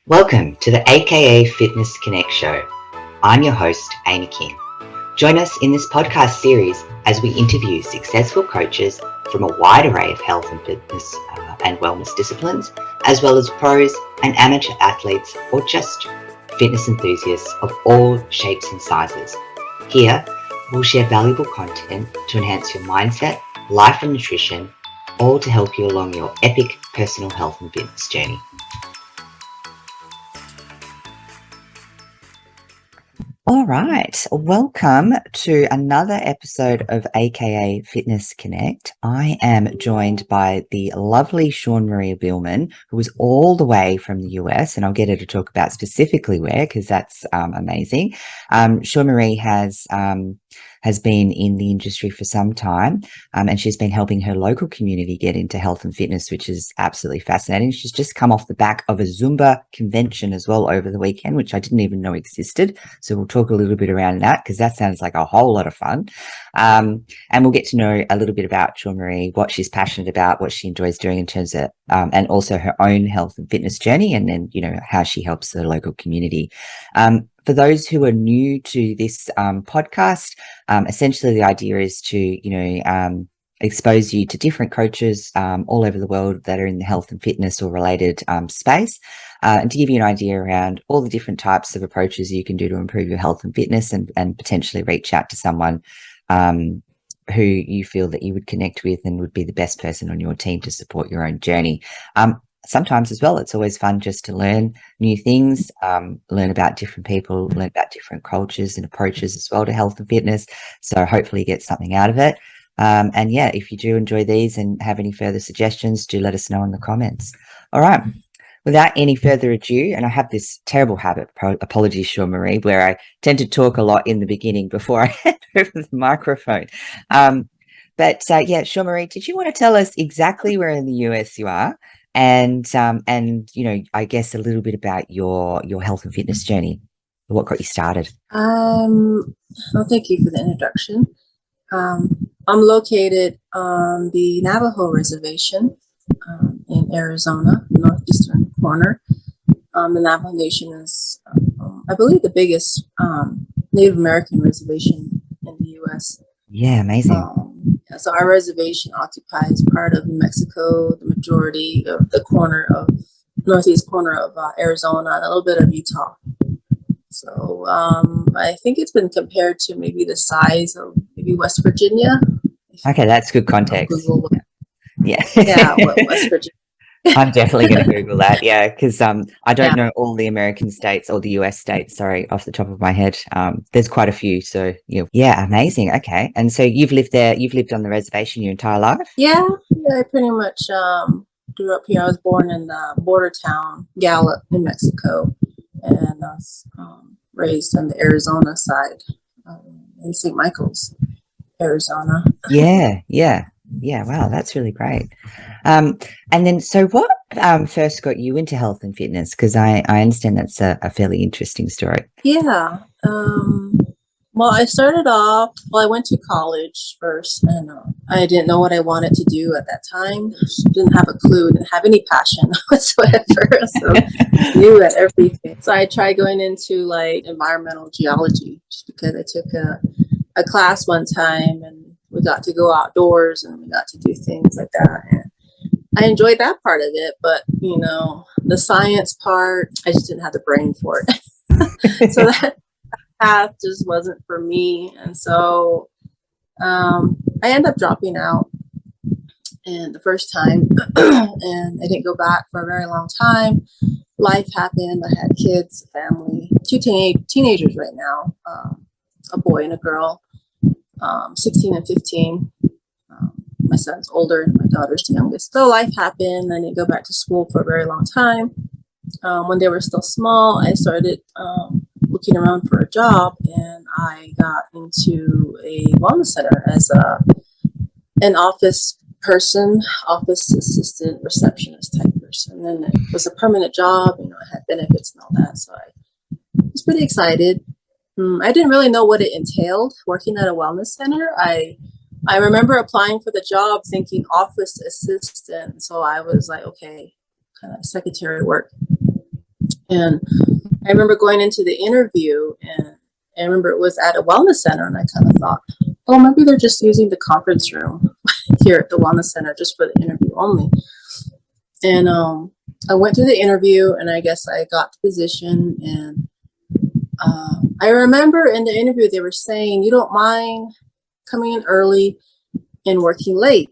Welcome to the AKE Fitness Connect show. I'm your host, Amy King. Join us in this podcast series as we interview successful coaches from a wide array of health and fitness and wellness disciplines, as well as pros and amateur athletes or just fitness enthusiasts of all shapes and sizes. Here, we'll share valuable content to enhance your mindset, life and nutrition, all to help you along your epic personal health and fitness journey. All right, welcome to another episode of AKE Fitness Connect. I am joined by the lovely Shawnmarie Billman, who is all the way from the US, and I'll get her to talk about specifically where, because that's amazing. Shawnmarie has been in the industry for some time, and she's been helping her local community get into health and fitness, which is absolutely fascinating. She's just come off the back of a Zumba Convention as well over the weekend, which I didn't even know existed. So we'll talk a little bit around that because that sounds like a whole lot of fun. And we'll get to know a little bit about Shawnmarie, what she's passionate about, what she enjoys doing in terms of, and also her own health and fitness journey, and then, how she helps the local community. For those who are new to this podcast, essentially the idea is to, expose you to different coaches all over the world that are in the health and fitness or related space, and to give you an idea around all the different types of approaches you can do to improve your health and fitness, and potentially reach out to someone who you feel that you would connect with and would be the best person on your team to support your own journey. Sometimes as well, it's always fun just to learn new things, learn about different people, learn about different cultures and approaches as well to health and fitness. So hopefully you get something out of it. And yeah, if you do enjoy these and have any further suggestions, do let us know in the comments. All right. Without any further ado, and I have this terrible habit, apologies, Shawnmarie, where I tend to talk a lot in the beginning before I hand over the microphone. But Shawnmarie, did you want to tell us exactly where in the US you are? And I guess a little bit about your health and fitness journey, what got you started. Well, thank you for the introduction. I'm located on the Navajo Reservation in Arizona, northeastern corner. The Navajo Nation is, I believe, the biggest Native American reservation in the U.S. Yeah, amazing. So our reservation occupies part of New Mexico, the majority of the northeast corner of Arizona, and a little bit of Utah. So I think it's been compared to maybe the size of maybe West Virginia. Okay, that's good context. Yeah, West Virginia. I'm definitely going to Google that. Yeah, because I don't know all the American states or the US states, sorry, off the top of my head. There's quite a few. So, yeah, amazing. Okay. And so you've lived on the reservation your entire life? Yeah, I pretty much grew up here. I was born in the border town, Gallup, New Mexico, and I was raised on the Arizona side in St. Michael's, Arizona. Yeah, wow, that's really great. And then, so what first got you into health and fitness? Because I understand that's a fairly interesting story. Yeah. Well, I went to college first, and I didn't know what I wanted to do at that time. Didn't have a clue, didn't have any passion whatsoever. So new at everything. So I tried going into like environmental geology just because I took a class one time, and we got to go outdoors and we got to do things like that. And I enjoyed that part of it, but the science part, I just didn't have the brain for it. So that path just wasn't for me. And so I ended up dropping out and the first time and I didn't go back for a very long time. Life happened. I had kids, family, two teenagers right now, a boy and a girl. 16 and 15. My son's older, my daughter's the youngest. So life happened. I didn't go back to school for a very long time. When they were still small, I started looking around for a job, and I got into a wellness center as an office assistant, receptionist type person. And it was a permanent job. I had benefits and all that. So I was pretty excited. I didn't really know what it entailed working at a wellness center. I remember applying for the job thinking office assistant. So I was like, okay, kind of secretary work. And I remember going into the interview, and I remember it was at a wellness center, and I kind of thought, oh, maybe they're just using the conference room here at the wellness center just for the interview only. And I went to the interview, and I guess I got the position. And I remember in the interview they were saying, you don't mind coming in early and working late.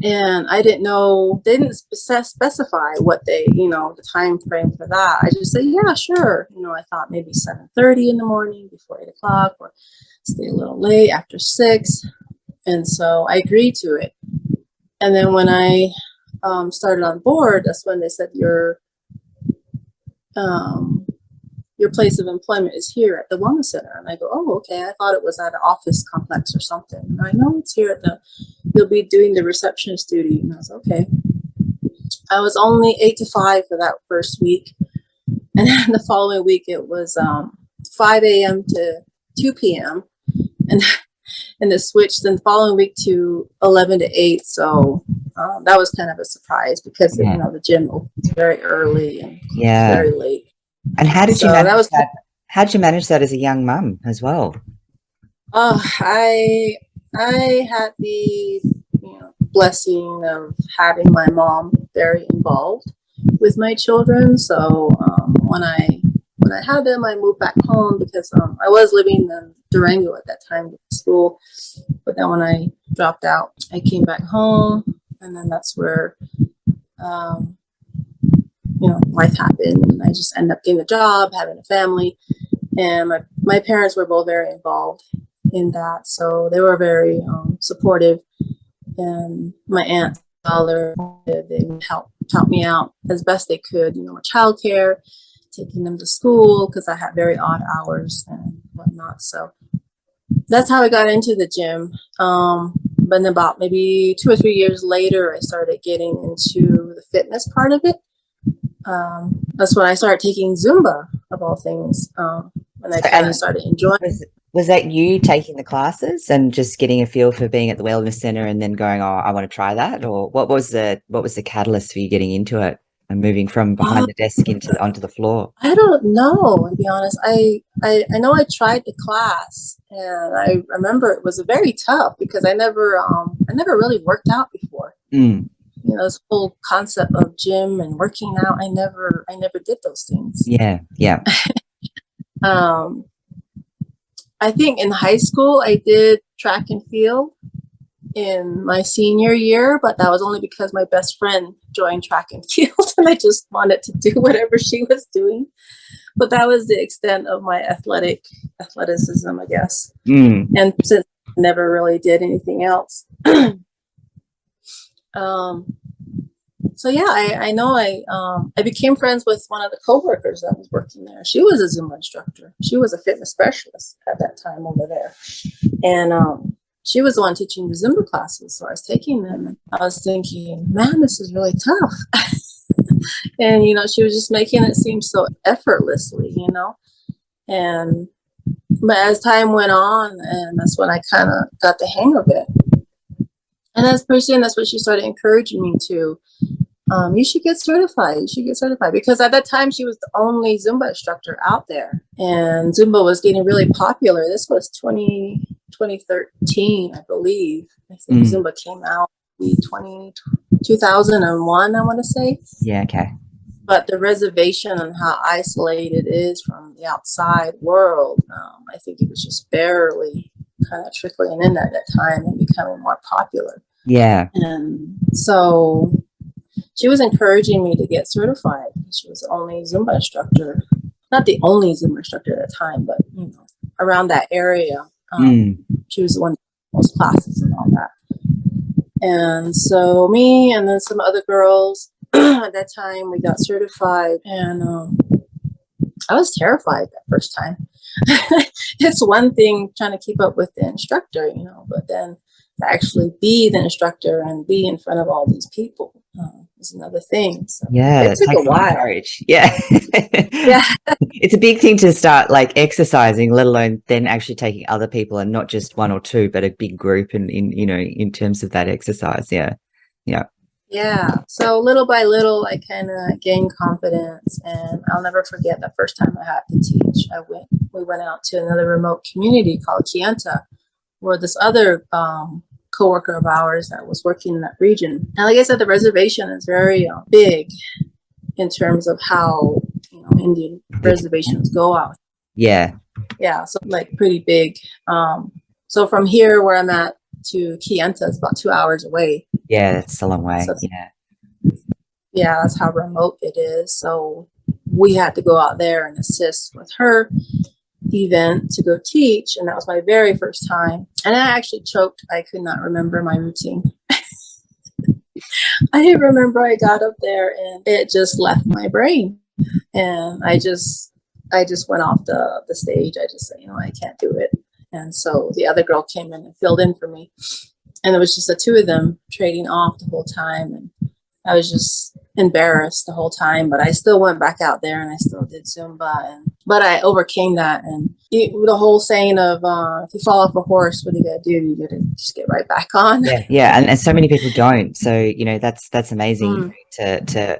And I didn't know, they didn't specify what they, the time frame for that. I just said, yeah, sure. I thought maybe 7:30 in the morning before 8 o'clock, or stay a little late after 6. And so I agreed to it. And then when I started on board, that's when they said your place of employment is here at the wellness center. And I go, oh, okay. I thought it was at an office complex or something. And I know it's here at you'll be doing the receptionist duty. And I was okay. I was only 8 to 5 for that first week. And then the following week, it was 5 a.m. to 2 p.m. And it switched then the following week to 11 to 8. So that was kind of a surprise because, the gym opens very early and very late. And how did you manage that? How did you manage that as a young mum as well? I had the blessing of having my mom very involved with my children. So when I had them, I moved back home because I was living in Durango at that time with school. But then when I dropped out, I came back home, and then that's where life happened, and I just ended up getting a job, having a family, and my parents were both very involved in that, so they were very supportive. And my aunt, father, they would help me out as best they could, with childcare, taking them to school because I had very odd hours and whatnot. So that's how I got into the gym. But then about maybe 2 or 3 years later, I started getting into the fitness part of it. That's when I started taking Zumba, of all things, and I kind of started enjoying it. Was that you taking the classes and just getting a feel for being at the wellness center and then going, oh, I want to try that? Or what was the catalyst for you getting into it and moving from behind the desk onto the floor? I don't know, to be honest. I know I tried the class, and I remember it was very tough because I never really worked out before. This whole concept of gym and working out, I never did those things. Yeah. I think in high school I did track and field in my senior year, but that was only because my best friend joined track and field, and I just wanted to do whatever she was doing. But that was the extent of my athleticism, I guess. And since I never really did anything else. So yeah, I know I became friends with one of the coworkers that was working there. She was a Zumba instructor. She was a fitness specialist at that time over there. And she was the one teaching the Zumba classes. So I was taking them, and I was thinking, man, this is really tough. And, she was just making it seem so effortlessly, but as time went on, and that's when I kind of got the hang of it. And that's what she started encouraging me to. You should get certified. Because at that time, she was the only Zumba instructor out there. And Zumba was getting really popular. This was 2013, I believe. I think Zumba came out in 2001, I want to say. Yeah, okay. But the reservation and how isolated it is from the outside world, I think it was just barely kind of trickling in at that time and becoming more popular. Yeah. And so she was encouraging me to get certified. She was the only Zumba instructor, not the only Zumba instructor at the time, but around that area. She was the one with most classes and all that. And so me and then some other girls at that time, we got certified, and I was terrified that first time. It's one thing trying to keep up with the instructor, but then to actually be the instructor and be in front of all these people is another thing. So yeah, it took a while. Courage. Yeah. Yeah. It's a big thing to start exercising, let alone then actually taking other people, and not just one or two, but a big group in terms of that exercise. Yeah. Yeah. So little by little, I kind of gained confidence, and I'll never forget the first time I had to teach. We went out to another remote community called Kianta, where this other coworker of ours that was working in that region. And like I said, the reservation is very big in terms of how Indian reservations go out. Yeah. Yeah, so like pretty big. So from here where I'm at to Kianta is about 2 hours away. Yeah, that's a long way. So Yeah. yeah, that's how remote it is. So we had to go out there and assist with her event to go teach, and that was my very first time. And I actually choked. I could not remember my routine. I remember I got up there and it just left my brain, and I just went off the stage. I just said, I can't do it. And so the other girl came in and filled in for me, and it was just the two of them trading off the whole time, and I was just embarrassed the whole time, but I still went back out there and I still did Zumba, but I overcame that. And the whole saying of if you fall off a horse, what do you gotta do? You gotta just get right back on. Yeah, and so many people don't. So that's amazing to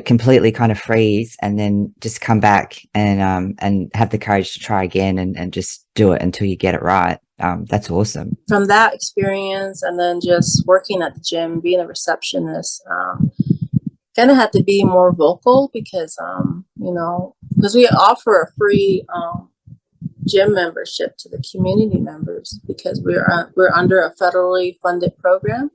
completely kind of freeze and then just come back and have the courage to try again and just do it until you get it right. That's awesome. From that experience, and then just working at the gym, being a receptionist, kind of had to be more vocal because because we offer a free gym membership to the community members because we're under a federally funded program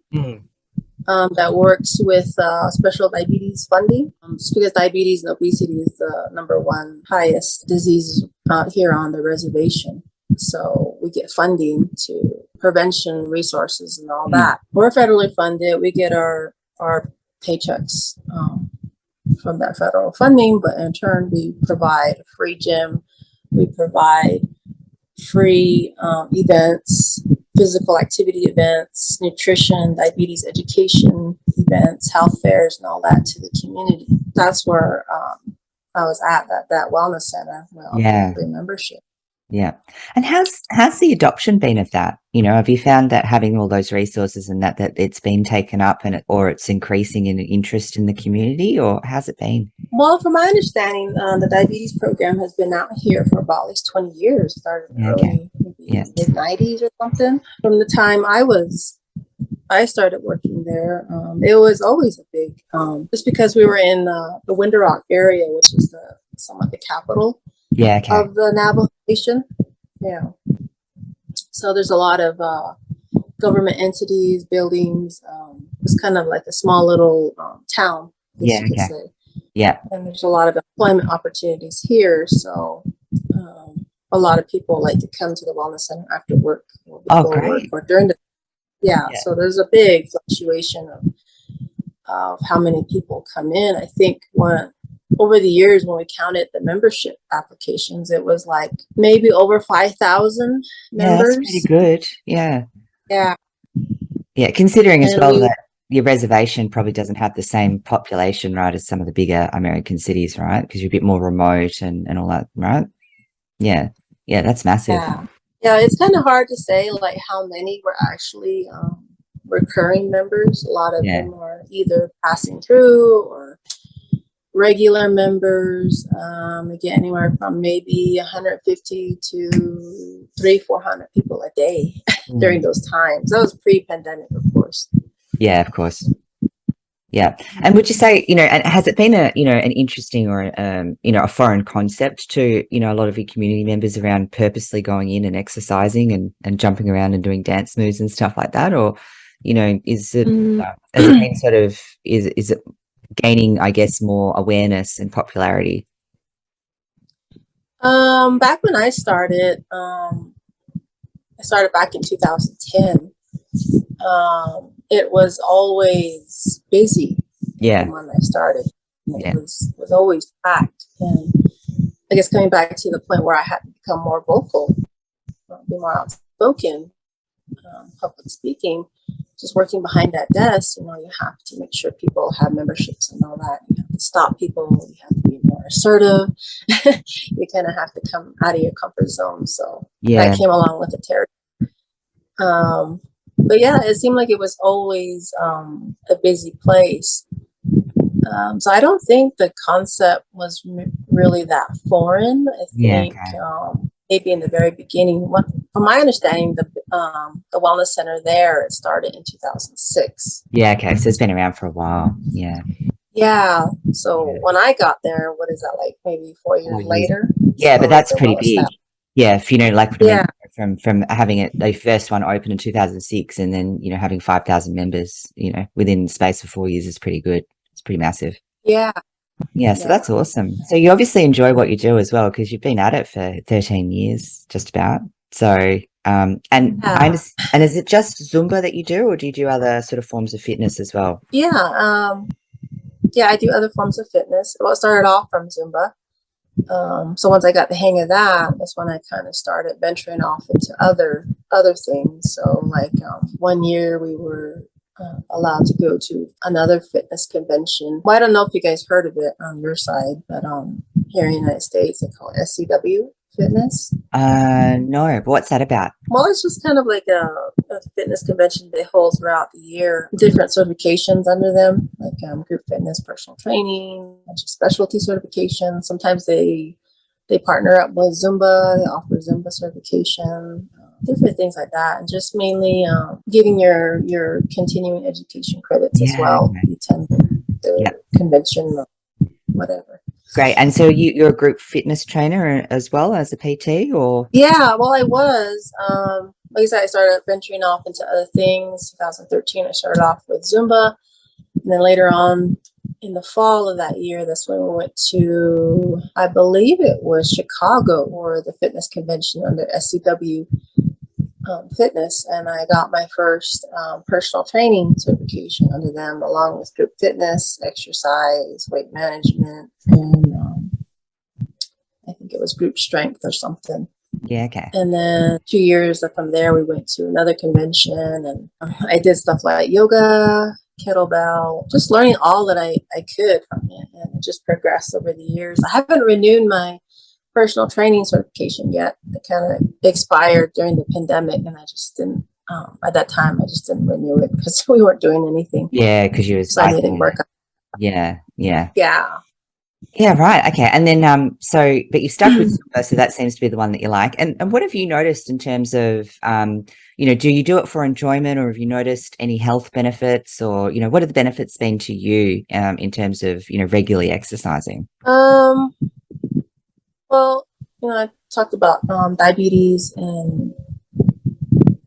that works with special diabetes funding. Just because diabetes and obesity is the number one highest disease here on the reservation. So we get funding to prevention resources and all that. We're federally funded. We get our paychecks from that federal funding, but in turn, we provide a free gym. We provide free events, physical activity events, nutrition, diabetes education events, health fairs, and all that to the community. That's where I was at that wellness center. Free membership. Yeah. And how's the adoption been of that? Have you found that having all those resources and that it's been taken up or it's increasing in interest in the community, or how's it been? Well, from my understanding, the diabetes program has been out here for about at least 20 years, started in early mid-90s or something. From the time I started working there, it was always a big, just because we were in the Winter Rock area, which is somewhat the capital of the Navajo Nation. Yeah. So there's a lot of government entities, buildings. It's kind of like a small little town, you could say. Yeah. And there's a lot of employment opportunities here. So a lot of people like to come to the wellness center after work or before work or during the So there's a big fluctuation of how many people come in. I think over the years, when we counted the membership applications, it was like maybe over 5,000 members. That's pretty good. Yeah. Yeah. Yeah. Considering as well that your reservation probably doesn't have the same population, right, as some of the bigger American cities, right? Because you're a bit more remote and all that, right? Yeah. Yeah. That's massive. Yeah. It's kind of hard to say like how many were actually recurring members. A lot of them are either passing through or regular members. We get anywhere from maybe 150 to 300-400 people a day during those times. That was pre-pandemic, of course. Yeah, of course. Yeah. And would you say, and has it been an interesting or, a foreign concept to, a lot of your community members around purposely going in and exercising and jumping around and doing dance moves and stuff like that? Or, is it, has it been sort of, is it gaining, I guess, more awareness and popularity? Back when I started back in 2010. It was always busy. When I started, it was always packed. And I guess coming back to the point where I had to become more vocal, be more outspoken, public speaking, just working behind that desk, you have to make sure people have memberships and all that. You have to stop people. You have to be more assertive. You kind of have to come out of your comfort zone. So that came along with the territory. But yeah, it seemed like it was always a busy place. So I don't think the concept was really that foreign. I Yeah, think okay. maybe in the very beginning, from my understanding, the wellness center there, it started in 2006. Yeah, okay. So it's been around for a while. Yeah. Yeah. So Yeah. when I got there, what is that, like maybe 4 years 4 years. later? Yeah, but So that's they're pretty well big. established. Yeah, if you know, like what I mean, Yeah. from having it, the first one open in 2006, and then having 5,000 members, within the space of 4 years is pretty good. It's pretty massive. Yeah. Yeah, so Yeah. that's awesome. So you obviously enjoy what you do as well because you've been at it for 13 years, just about. So, Yeah. and is it just Zumba that you do, or do you do other sort of forms of fitness as well? Yeah. Yeah, I do other forms of fitness. Well, it started off from Zumba. So once I got the hang of that, that's when I kind of started venturing off into other things. So like 1 year we were allowed to go to another fitness convention. Well, I don't know if you guys heard of it on your side, but here in the United States, they call it SCW Fitness. No, but what's that about? Well, it's just kind of like a fitness convention they hold throughout the year. Different certifications under them, like group fitness, personal training, bunch of specialty certifications. Sometimes they partner up with Zumba. They offer Zumba certification, different things like that, and just mainly getting your continuing education credits as Yeah, well. You attend yeah, the convention, or whatever. great. And so you're a group fitness trainer as well as a PT, or? Yeah, well, I was. Like I said, I started venturing off into other things. 2013, I started off with Zumba. And then later on in the fall of that year, that's when we went to, I believe it was Chicago, or the fitness convention under SCW Fitness. And I got my first personal training certification under them, along with group fitness, exercise, weight management, and I think it was group strength or something. Yeah, okay. And then 2 years from there, we went to another convention, and I did stuff like yoga, kettlebell, just learning all that I could from it, and it just progressed over the years. I haven't renewed my personal training certification yet. It kind of expired during the pandemic, and I just didn't. At that time, I just didn't renew it because we weren't doing anything, Yeah, because you was so I didn't work. Yeah, yeah. Yeah, Yeah, right. Okay. And then so but you stuck with Zumba, so that seems to be the one that you like. And what have you noticed in terms of do you do it for enjoyment, or have you noticed any health benefits, or what have the benefits been to you in terms of regularly exercising? Well, I talked about diabetes and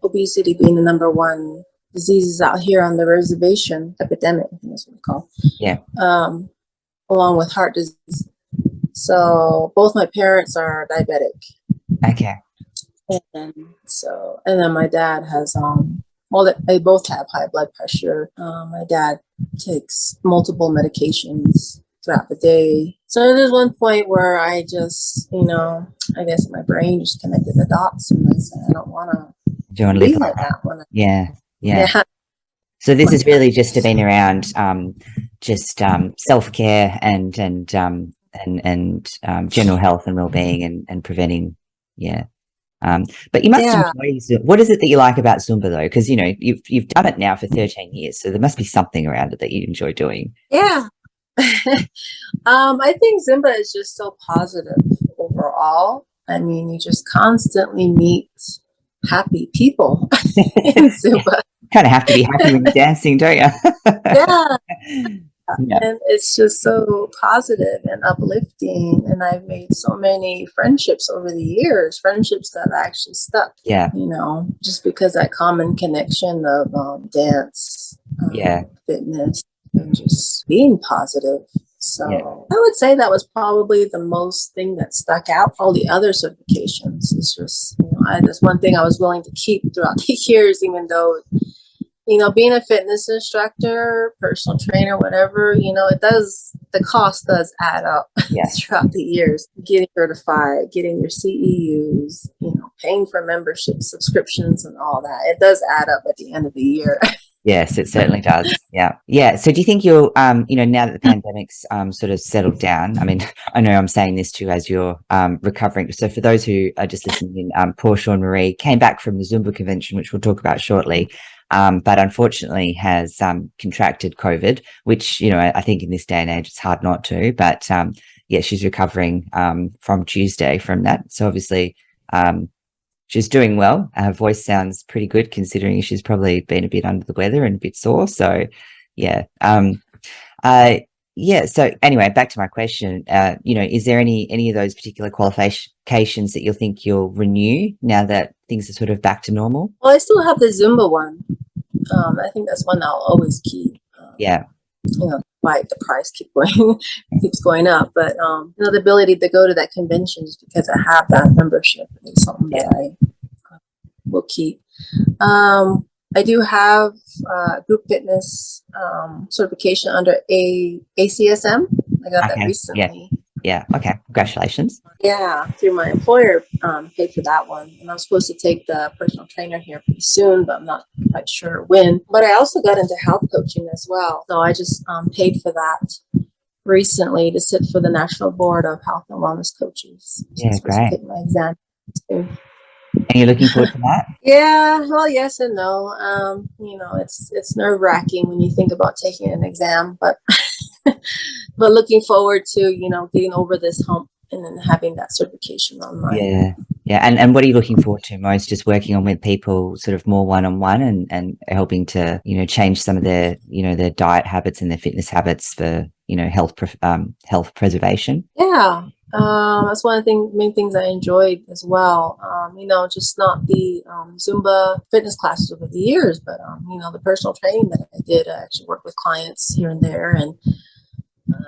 obesity being the number one diseases out here on the reservation epidemic, I think that's what it's called. Yeah. Along with heart disease. So both my parents are diabetic. Okay. And then my dad has well, they both have high blood pressure. My dad takes multiple medications throughout the day. So there's one point where I just, I guess my brain just connected the dots, and I said, I don't want to Do you want to live be like like that? that when Yeah. Yeah. yeah. So this is really just been around self-care and general health and well-being and preventing. Yeah. But you must Yeah. enjoy Zumba. What is it that you like about Zumba though? Because you've done it now for 13 years, so there must be something around it that you enjoy doing. Yeah. I think Zumba is just so positive overall. I mean, you just constantly meet happy people in Zumba. Kind of have to be happy when you're dancing, don't you? Yeah. Yeah. And it's just so positive and uplifting. And I've made so many friendships over the years, friendships that actually stuck. Yeah. Just because that common connection of dance, Yeah. fitness, and just being positive. So Yeah. I would say that was probably the most thing that stuck out. All the other certifications is just, that's one thing I was willing to keep throughout the years, even though, being a fitness instructor, personal trainer, whatever, the cost does add up throughout the years. Getting certified, getting your CEUs, paying for membership subscriptions and all that. It does add up at the end of the year. Yes, it certainly does. Yeah. Yeah. So do you think you'll, now that the pandemic's sort of settled down, I mean, I know I'm saying this too as you're recovering. So for those who are just listening in, poor Shawnmarie came back from the Zumba convention, which we'll talk about shortly. but unfortunately has contracted COVID, which, I think in this day and age, it's hard not to. But yeah, she's recovering from Tuesday from that. So obviously, she's doing well. Her voice sounds pretty good considering she's probably been a bit under the weather and a bit sore. So yeah. Yeah. So anyway, back to my question. Is there any of those particular qualifications that you'll think you'll renew now that things are sort of back to normal? Well, I still have the Zumba one. I think that's one I'll always keep. Yeah. Why the price keeps going up, but the ability to go to that convention is because I have that membership. It's something that I will keep. I do have group fitness certification under ACSM. I got that recently. Yeah. Okay. Congratulations. Yeah, through my employer, paid for that one. And I'm supposed to take the personal trainer here pretty soon, but I'm not quite sure when. But I also got into health coaching as well. So I just paid for that recently to sit for the National Board of Health and Wellness Coaches. Yeah, great. Take my exam too. And you're looking forward to that? Yeah, well, yes and no. It's nerve-wracking when you think about taking an exam, but but looking forward to, getting over this hump and then having that certification online. Yeah. And what are you looking forward to most? Just working on with people sort of more one-on-one and helping to, change some of their, their diet habits and their fitness habits for, health preservation? Yeah. That's one of the main things I enjoyed as well. Just not the Zumba fitness classes over the years, but the personal training that I did. I actually worked with clients here and there, and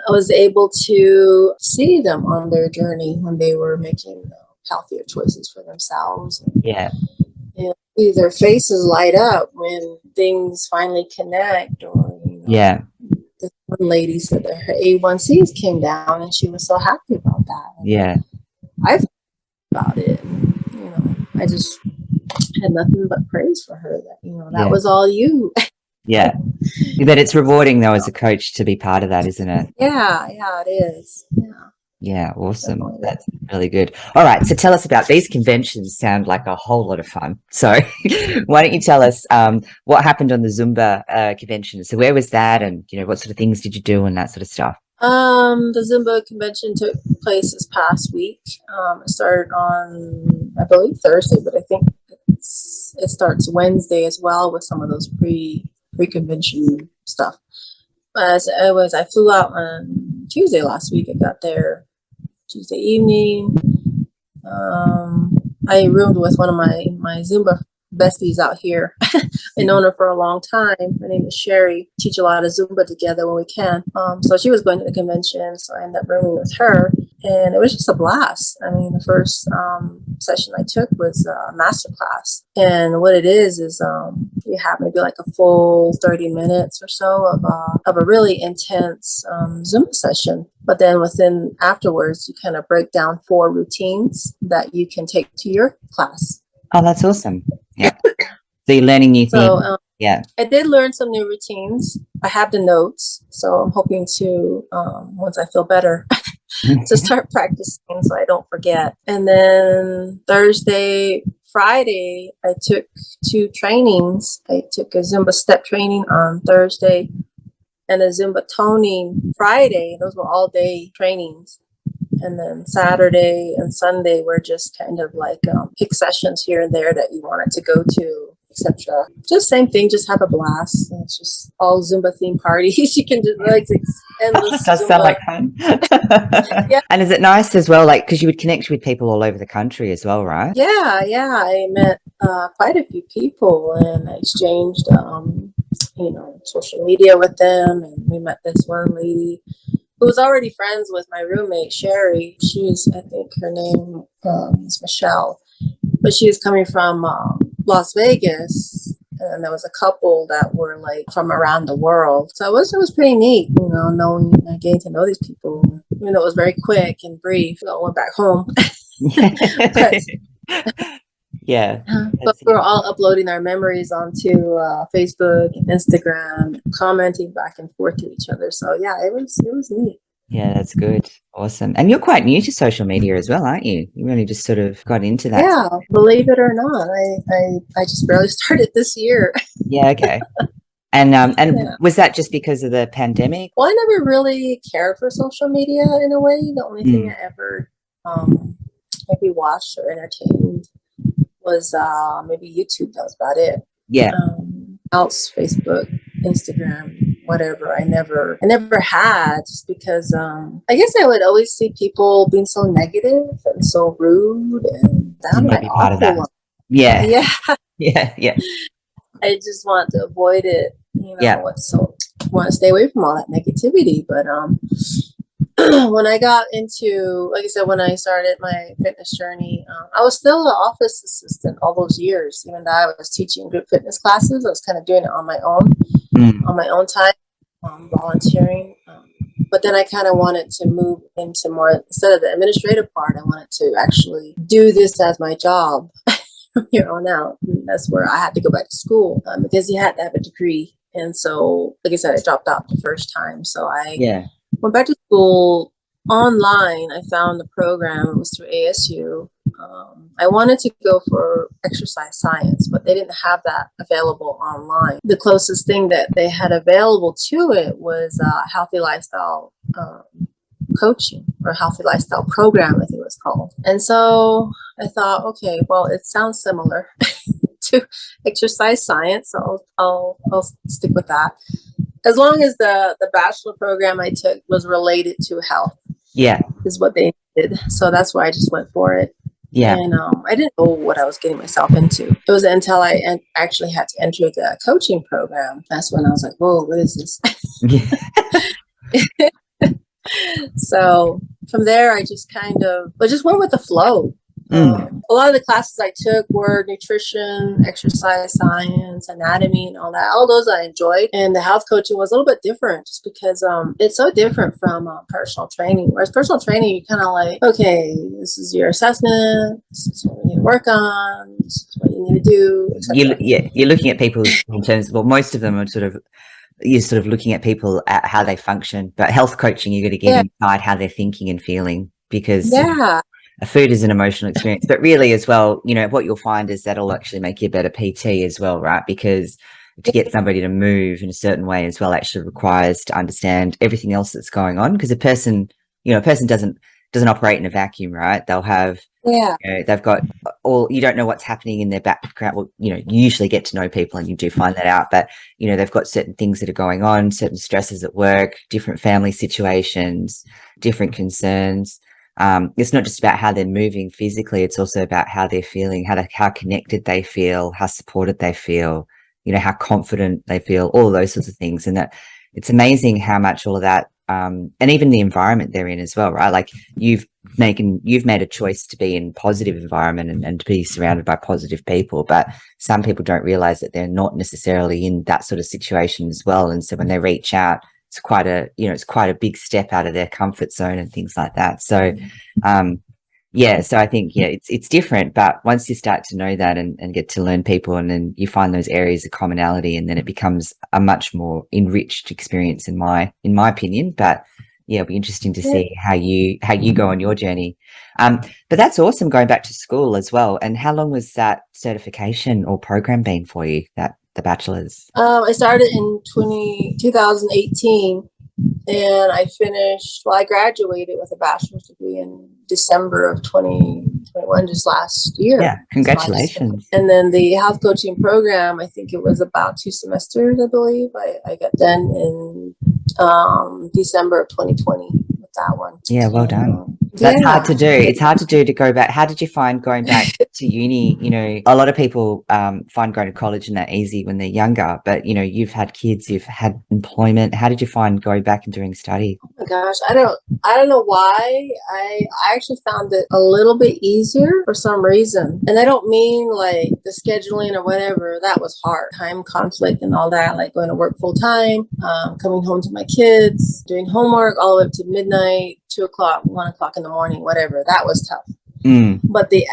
I was able to see them on their journey when they were making healthier choices for themselves. And see their faces light up when things finally connect, or this one lady said that her A1Cs came down and she was so happy about that. And I thought about it, and, I just had nothing but praise for her that, that was all you. Yeah. But it's rewarding though as a coach to be part of that, isn't it? Yeah, it is. Yeah, awesome. That's really good. All right, so tell us about these conventions. Sound like a whole lot of fun. So why don't you tell us what happened on the Zumba convention? So where was that, and what sort of things did you do and that sort of stuff? The Zumba convention took place this past week. It started on, I believe, Thursday, but I think it starts Wednesday as well with some of those pre-convention stuff. I flew out on Tuesday last week. I got there Tuesday evening. I roomed with one of my Zumba besties out here. I've known her for a long time. Her name is Sherry. We teach a lot of Zumba together when we can. So she was going to the convention, so I ended up rooming with her, and it was just a blast. I mean, the first session I took was a master class, and what it is you have maybe like a full 30 minutes or so of a really intense Zumba session. But then afterwards, you kind of break down 4 routines that you can take to your class. Oh, that's awesome. Yeah. So you're learning new things. So, I did learn some new routines. I have the notes, so I'm hoping to, once I feel better, to start practicing so I don't forget. And then Friday, I took 2 trainings. I took a Zumba step training on Thursday and a Zumba toning Friday. Those were all day trainings. And then Saturday and Sunday were just kind of like pick sessions here and there that you wanted to go to, etc. Just same thing, just have a blast. And it's just all Zumba themed parties. You can just endless. Does Zumba. sound like fun. Yeah. And is it nice as well, like, because you would connect with people all over the country as well, right? Yeah. I met quite a few people, and I exchanged, social media with them. And we met this one lady who was already friends with my roommate, Sherry. I think her name is Michelle, but she was coming from Las Vegas, and there was a couple that were like from around the world. So it was pretty neat, knowing and getting to know these people. Even though it was very quick and brief, I went back home. But we were all uploading our memories onto Facebook and Instagram, commenting back and forth to each other. So yeah, it was neat. Yeah, that's good. Awesome. And you're quite new to social media as well, aren't you? You really just sort of got into that. Yeah, believe it or not, I just barely started this year. Yeah, okay. And Yeah. was that just because of the pandemic? Well, I never really cared for social media in a way. The only thing Mm, I ever um, maybe watched or entertained was maybe YouTube. That was about it. yeah, Else Facebook, Instagram, whatever. I never had, just because I guess I would always see people being so negative and so rude, and you I'm may like be part of awful. that. Yeah, Yeah, yeah, yeah, I just want to avoid it. yeah, So want to stay away from all that negativity. But when I got into, like I said, when I started my fitness journey, I was still an office assistant all those years. Even though I was teaching group fitness classes, I was kind of doing it mm, on my own time, volunteering. But then I kind of wanted to move into more, instead of the administrative part, I wanted to actually do this as my job from here on out. And that's where I had to go back to school, because you had to have a degree. And so, like I said, I dropped out the first time. So I yeah, went back to school online. I found the program. It was through ASU. I wanted to go for exercise science, but they didn't have that available online. The closest thing that they had available to it was healthy lifestyle coaching, or healthy lifestyle program, I think it was called. And so I thought, okay, well, it sounds similar to exercise science, so I'll stick with that, as long as the bachelor program I took was related to health, yeah, is what they did. So that's why I just went for it. yeah, And I didn't know what I was getting myself into. It was until I actually had to enter the coaching program. That's when I was like, whoa, what is this? yeah. So from there, I just went with the flow. Mm, A lot of the classes I took were nutrition, exercise science, anatomy, and all that. All those I enjoyed. And the health coaching was a little bit different, just because it's so different from personal training. Whereas personal training, you kind of like, okay, this is your assessment. This is what we need to work on. This is what you need to do, etc. yeah, you're looking at people in terms, well, most of them are sort of, you're sort of looking at people at how they function, but health coaching, you got to get Yeah, inside how they're thinking and feeling, because yeah, a food is an emotional experience. But really, as well, what you'll find is that'll actually make you a better PT as well, right? Because to get somebody to move in a certain way as well actually requires to understand everything else that's going on. Because a person doesn't operate in a vacuum, right? They'll have, yeah, they've got all, you don't know what's happening in their background. Well, you usually get to know people and you do find that out, but they've got certain things that are going on, certain stresses at work, different family situations, different concerns. It's not just about how they're moving physically, it's also about how they're feeling, how connected they feel, how supported they feel, how confident they feel, all of those sorts of things. And that it's amazing how much all of that, and even the environment they're in as well, right? Like you've made a choice to be in positive environment, and to be surrounded by positive people, but some people don't realize that they're not necessarily in that sort of situation as well. And so when they reach out, it's quite a big step out of their comfort zone and things like that. So so I think, it's different, but once you start to know that, and get to learn people, and then you find those areas of commonality, and then it becomes a much more enriched experience in my opinion. But yeah, it'll be interesting to yeah. see how you go on your journey. But that's awesome, going back to school as well. And how long was that certification or program been for you, that the bachelor's? I started in 2018, and I graduated with a bachelor's degree in December of 2021, just last year. Yeah, congratulations. And then the health coaching program, I think it was about 2 semesters, I believe. I got done in December of 2020 with that one. Yeah, well And, done. That's hard to do. yeah. It's hard to do, to go back. How did you find going back to uni? A lot of people find going to college and that easy when they're younger, but you've had kids, you've had employment. How did you find going back and doing study? Oh my gosh, I don't know why. I actually found it a little bit easier for some reason. And I don't mean like the scheduling or whatever. That was hard. Time conflict and all that, like going to work full time, coming home to my kids, doing homework all the way up to midnight, 2 o'clock, 1 o'clock in the morning, whatever. That was tough. Mm, But the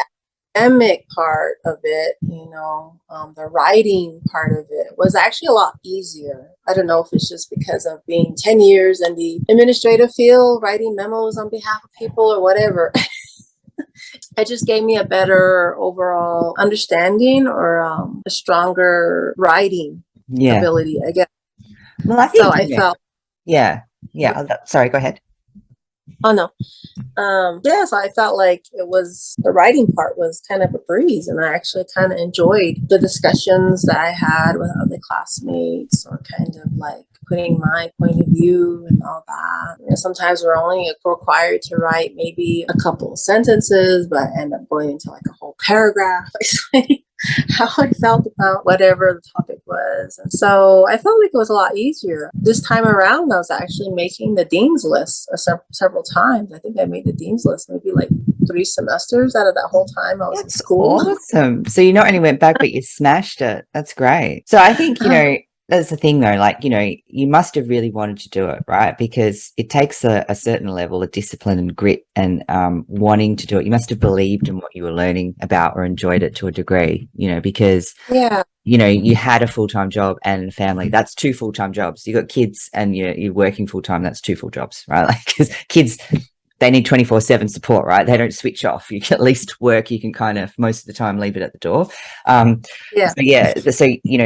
academic part of it, the writing part of it was actually a lot easier. I don't know if it's just because of being 10 years in the administrative field, writing memos on behalf of people or whatever. It just gave me a better overall understanding or a stronger writing ability, I guess. Well, I So think, I felt, yeah. Sorry, go ahead. oh no. So I felt like the writing part was kind of a breeze, and I actually kind of enjoyed the discussions that I had with other classmates, or kind of like putting my point of view and all that. Sometimes we're only required to write maybe a couple of sentences, but I end up going into like a whole paragraph explaining how I felt about whatever the topic was. And so I felt like it was a lot easier. This time around, I was actually making the dean's list several times. I think I made the dean's list maybe like 3 semesters out of that whole time I was in school. Awesome. So you not only went back, but you smashed it. That's great. So I think, that's the thing though, like, you must have really wanted to do it, right? Because it takes a certain level of discipline and grit and wanting to do it. You must have believed in what you were learning about or enjoyed it to a degree, because you had a full-time job and a family. That's 2 full-time jobs. You got kids and you're working full-time. That's 2 full jobs, right? Like, because kids, they need 24/7 support, right? They don't switch off. You can at least work. You can kind of most of the time leave it at the door. So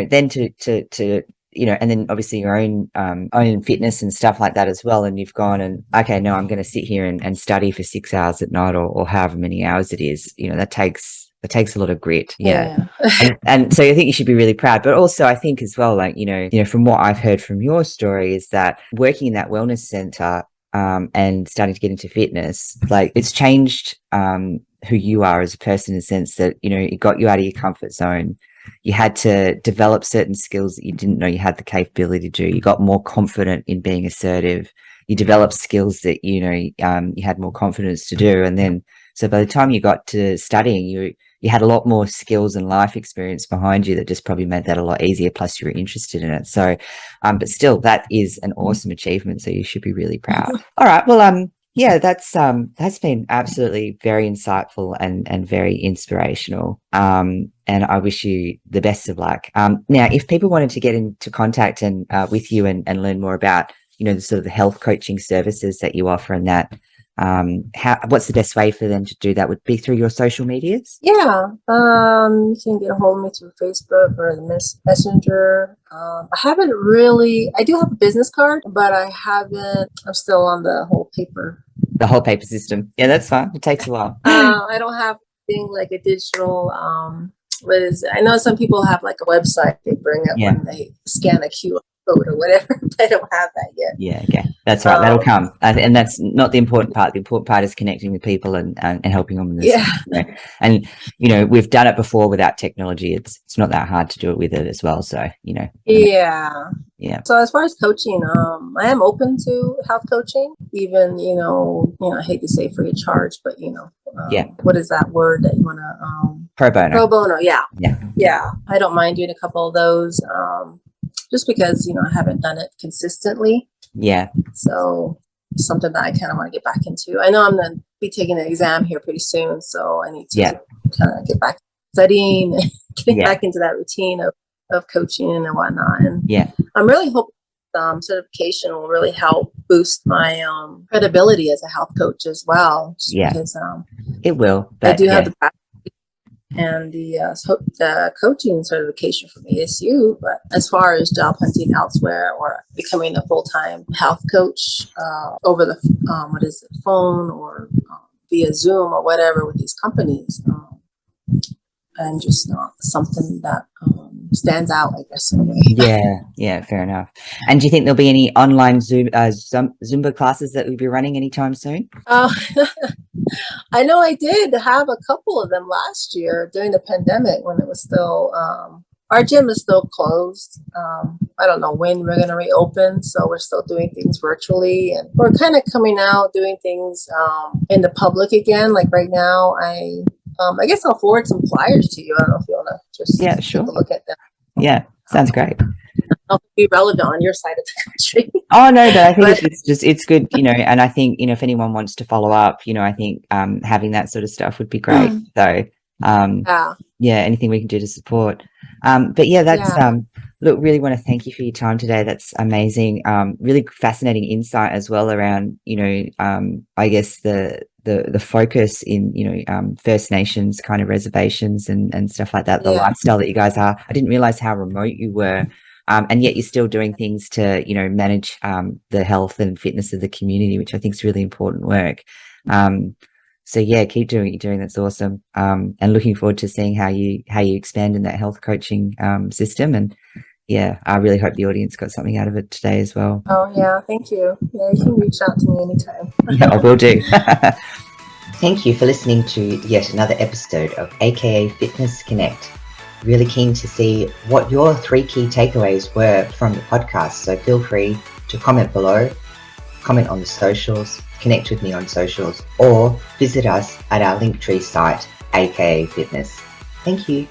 then to and then obviously your own fitness and stuff like that as well. And you've gone and, okay, no, I'm going to sit here and study for 6 hours at night or however many hours it is. That takes a lot of grit. Yeah. and so I think you should be really proud. But also I think as well, like, from what I've heard from your story is that working in that wellness center and starting to get into fitness, like, it's changed who you are as a person in the sense that, it got you out of your comfort zone. You had to develop certain skills that you didn't know you had the capability to do. You got more confident in being assertive. You developed skills that, you had more confidence to do. And then, so by the time you got to studying, you had a lot more skills and life experience behind you that just probably made that a lot easier. Plus you were interested in it. So, but still, that is an awesome achievement. So you should be really proud. All right. Well, that's been absolutely very insightful and very inspirational. And I wish you the best of luck. Now, if people wanted to get into contact and with you and learn more about, the sort of the health coaching services that you offer and that, what's the best way for them to do that? Would be through your social medias? Yeah. You can get a hold of me through Facebook or the Messenger. I do have a business card, but I'm still on the whole paper system. Yeah, that's fine. It takes a while. I don't have anything like a digital, I know some people have like a website they bring up when they scan a QR code or whatever. I don't have that yet. Yeah, okay. That's right. That'll come. And that's not the important part. The important part is connecting with people and helping them in this. Yeah. And, we've done it before without technology. It's not that hard to do it with it as well. So, Yeah. Yeah. So as far as coaching, I am open to health coaching, even, I hate to say free of charge, but, what is that word that you want to, pro bono. Pro bono. Yeah. Yeah. I don't mind doing a couple of those, just because, I haven't done it consistently. Yeah. So it's something that I kind of want to get back into. I know I'm going to be taking an exam here pretty soon, so I need to kind of get back to studying and getting back into that routine of coaching and whatnot. And I'm really hoping certification will really help boost my credibility as a health coach as well. Because it will. I do have the practice and the coaching certification from ASU, but as far as job hunting elsewhere or becoming a full-time health coach over the phone or via Zoom or whatever with these companies, and just not something that stands out, I guess, in a way. Yeah, fair enough. And do you think there'll be any online Zumba classes that we'll be running anytime soon? I know I did have a couple of them last year during the pandemic when it was still, our gym is still closed. I don't know when we're going to reopen, so we're still doing things virtually, and we're kind of coming out doing things in the public again. Like right now, I guess I'll forward some flyers to you. I don't know if you want to just take a look at them. Yeah, sounds great. I'll be relevant on your side of the country. Oh no, but I think it's good, and I think, if anyone wants to follow up, I think having that sort of stuff would be great. So Yeah. Yeah, anything we can do to support. But yeah, that's Yeah. look, really want to thank you for your time today. That's amazing. Really fascinating insight as well around, I guess the focus in, First Nations kind of reservations and stuff like that, the Yeah. lifestyle that you guys are. I didn't realize how remote you were. And yet you're still doing things to, manage the health and fitness of the community, which I think is really important work. So yeah, keep doing what you're doing. That's awesome. And looking forward to seeing how you expand in that health coaching system. And yeah, I really hope the audience got something out of it today as well. Oh yeah, thank you. Yeah, you can reach out to me anytime. Yeah, I will do. Thank you for listening to yet another episode of AKE Fitness Connect. Really keen to see what your 3 key takeaways were from the podcast. So feel free to comment below, comment on the socials, connect with me on socials, or visit us at our Linktree site, AKE Fitness. Thank you.